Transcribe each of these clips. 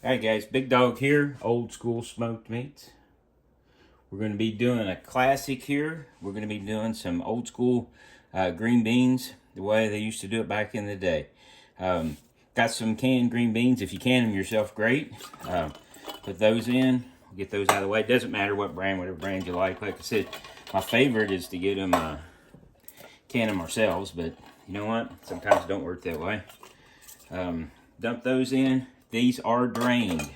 Alright guys, Big Dog here, old school smoked meats. We're going to be doing a classic here. We're going to be doing some old school green beans, the way they used to do it back in the day. Got some canned green beans. If you can them yourself, great. Put those in, get those out of the way. It doesn't matter what brand, whatever brand you like. Like I said, my favorite is to get them, can them ourselves, but you know what? Sometimes it don't work that way. Dump those in. These are drained.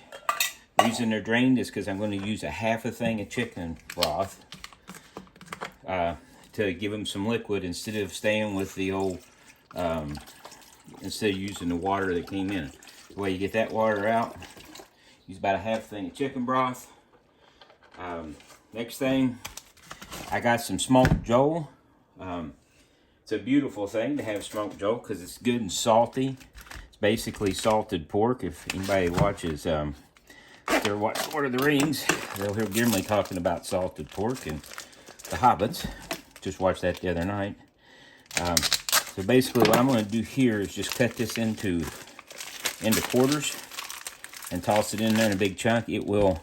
The reason they're drained is because I'm going to use a half a thing of chicken broth to give them some liquid instead of staying with the old, instead of using the water that came in. The way you get that water out, use about a half thing of chicken broth. Next thing, I got some smoked joel. It's a beautiful thing to have smoked joel because it's good and salty. Basically salted pork. If anybody watches they're watching Lord of the Rings, they'll hear Gimli talking about salted pork and the hobbits. Just watched that the other night. So basically what I'm going to do here is just cut this into quarters and toss it in there in a big chunk. It will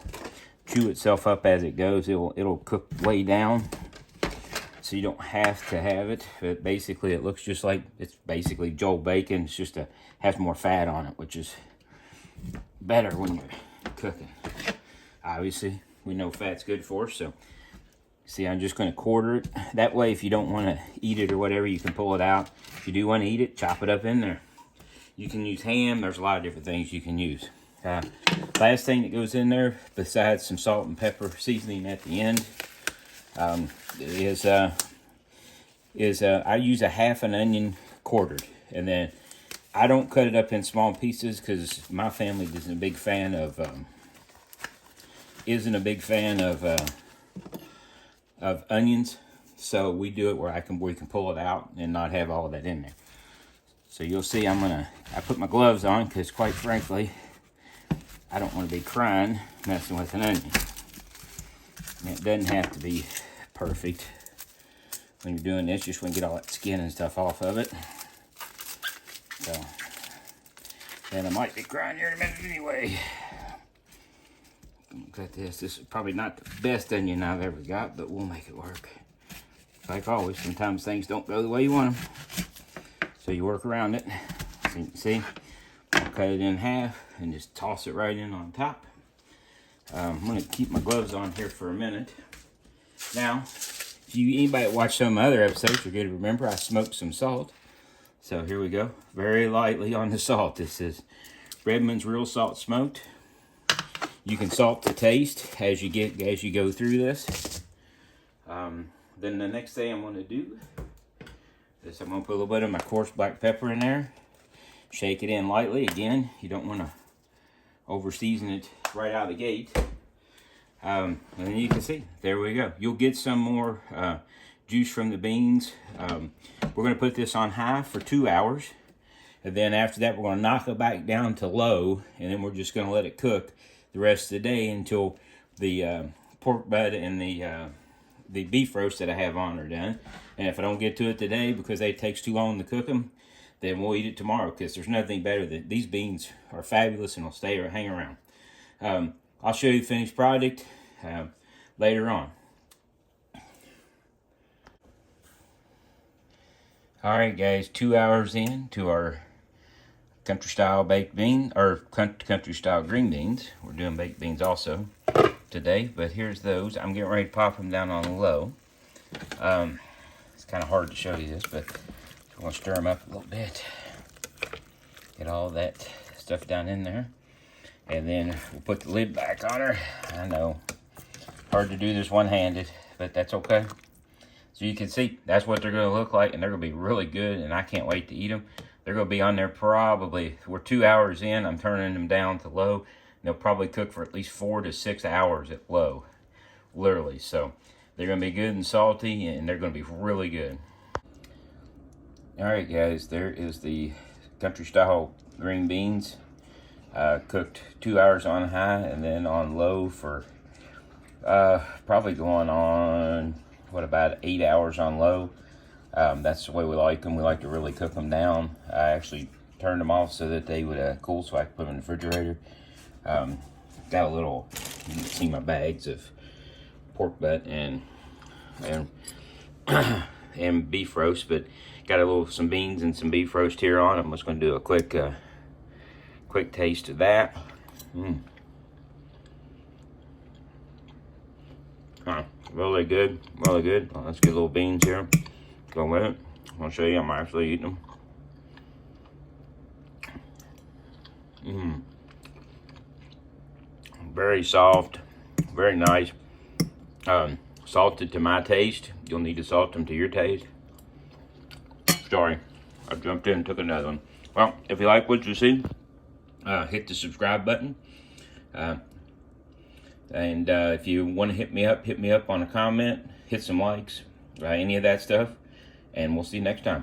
chew itself up as it goes. It'll cook way down, so you don't have to have it. But basically it looks just like, it's basically Joel bacon. It's just has more fat on it, which is better when you're cooking. Obviously, we know fat's good for us, so see, I'm just going to quarter it. That way, if you don't want to eat it or whatever, you can pull it out. If you do want to eat it, chop it up in there. You can use ham. There's a lot of different things you can use. Last thing that goes in there, besides some salt and pepper seasoning at the end, is I use a half an onion quartered, and then I don't cut it up in small pieces because my family isn't a big fan of onions. So we do it where we can pull it out and not have all of that in there. So you'll see I put my gloves on because quite frankly, I don't want to be crying messing with an onion. And it doesn't have to be perfect when you're doing this. Just want to get all that skin and stuff off of it. So, and I might be crying here in a minute anyway. Look at this. This is probably not the best onion I've ever got, but we'll make it work. Like always, sometimes things don't go the way you want them. So you work around it. So you can see, I'll cut it in half and just toss it right in on top. I'm going to keep my gloves on here for a minute. Now, if anybody watched some other episodes, you're going to remember I smoked some salt. So here we go, very lightly on the salt. This is Redmond's Real Salt Smoked. You can salt to taste as you go through this. Then the next thing I'm going to do is I'm going to put a little bit of my coarse black pepper in there. Shake it in lightly. Again, you don't want to over season it right out of the gate. And then you can see, there we go. You'll get some more juice from the beans. We're going to put this on high for 2 hours. And then after that, we're going to knock it back down to low. And then we're just going to let it cook the rest of the day until the pork butt and the beef roast that I have on are done. And if I don't get to it today because it takes too long to cook them, then we'll eat it tomorrow, because there's nothing better than these beans are fabulous and will stay or hang around. I'll show you the finished product later on. Alright guys, 2 hours in to our country style baked bean, or country style green beans. We're doing baked beans also today, but here's those. I'm getting ready to pop them down on low. It's kind of hard to show you this, but I'm going to stir them up a little bit. Get all that stuff down in there. And then we'll put the lid back on her. I know, hard to do this one-handed, but that's okay. So you can see, that's what they're going to look like, and they're going to be really good, and I can't wait to eat them. They're going to be on there probably, we're 2 hours in, I'm turning them down to low. They'll probably cook for at least 4 to 6 hours at low, literally. So they're going to be good and salty, and they're going to be really good. Alright guys, there is the country style green beans. Cooked 2 hours on high and then on low for probably going on, what, about 8 hours on low. That's the way we like them. We like to really cook them down. I actually turned them off so that they would cool, so I could put them in the refrigerator. Got a little, you can see my bags of pork butt and and beef roast, but got some beans and some beef roast here on. I'm just going to do a quick taste of that. Really good, really good. Well, let's get little beans here. Go with it. I'll show you. I'm actually eating them. Very soft, very nice. Salted to my taste. You'll need to salt them to your taste. Sorry, I jumped in and took another one. Well, if you like what you see, hit the subscribe button. And if you want to hit me up on a comment, hit some likes, any of that stuff. And we'll see you next time.